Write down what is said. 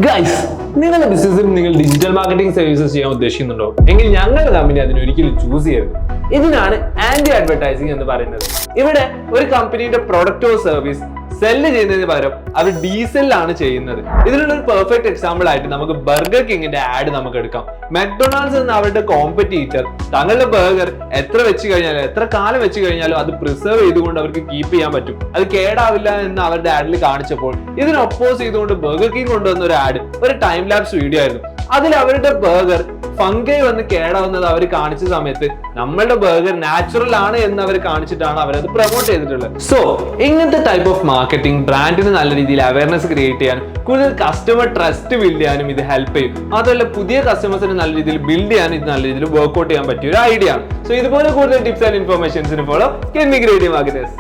Guys, നിങ്ങളുടെ ബിസിനസ്സിൽ നിങ്ങൾ ഡിജിറ്റൽ മാർക്കറ്റിംഗ് സർവീസസ് ചെയ്യാൻ ഉദ്ദേശിക്കുന്നുണ്ടോ എങ്കിൽ ഞങ്ങളുടെ കമ്പനി അതിന് ഒരിക്കലും ചൂസ് ചെയ്യരുത്. ഇതിനാണ് ആന്റി അഡ്വർടൈസിംഗ് എന്ന് പറയുന്നത്. ഇവിടെ ഒരു കമ്പനിയുടെ പ്രൊഡക്റ്റോ സർവീസ് സെല്ല് ചെയ്യുന്നതിന് പകരം അവർ ഡീസെല്ലാണ് ചെയ്യുന്നത്. ഇതിനുള്ള ഒരു പെർഫെക്റ്റ് എക്സാമ്പിൾ ആയിട്ട് നമുക്ക് ബർഗർ കിങ്ങിന്റെ ആഡ് നമുക്ക് എടുക്കാം. മെക്ഡൊണാൾഡ്സ് എന്ന അവരുടെ കോമ്പറ്റീറ്റർ തങ്ങളുടെ ബർഗർ എത്ര കാലം വെച്ച് കഴിഞ്ഞാലും അത് പ്രിസർവ് ചെയ്തുകൊണ്ട് അവർക്ക് കീപ്പ് ചെയ്യാൻ പറ്റും, അത് കേടാവില്ല എന്ന് അവരുടെ ആഡിൽ കാണിച്ചപ്പോൾ ഇതിന് ഒപ്പോസ് ചെയ്തുകൊണ്ട് ബർഗർ കിങ് കൊണ്ടുവന്ന ഒരു ആഡ് ഒരു ടൈം ലാപ്സ് വീഡിയോ ആയിരുന്നു. അതിൽ അവരുടെ ബർഗർ ഫംഗൈ വന്ന് കേടാവുന്നത് അവർ കാണിച്ച സമയത്ത് നമ്മളുടെ ബർഗർ നാച്ചുറൽ ആണ് എന്ന് അവർ കാണിച്ചിട്ടാണ് അവരത് പ്രൊമോട്ട് ചെയ്തിട്ടുള്ളത്. സോ ഇങ്ങനത്തെ ടൈപ്പ് ഓഫ് മാർക്കറ്റിംഗ് ബ്രാൻഡിന് നല്ല രീതിയിൽ അവയർനെസ് ക്രിയേറ്റ് ചെയ്യാനും കൂടുതൽ കസ്റ്റമർ ട്രസ്റ്റ് ബിൽഡ് ചെയ്യാനും ഇത് ഹെൽപ്പ് ചെയ്യും. മാത്രമല്ല പുതിയ കസ്റ്റമേഴ്സിന് നല്ല രീതിയിൽ ബിൽഡ് ചെയ്യാനും ഇത് നല്ല രീതിയിൽ വർക്ക്ഔട്ട് ചെയ്യാൻ പറ്റിയ ഒരു ഐഡിയ ആണ്. സോ ഇതുപോലെ കൂടുതൽ ടിപ്സ് ആൻഡ് ഇൻഫർമേഷൻസിന് ഫോളോ ക്രിയേറ്റീവ് മാർക്കറ്റേഴ്സ്.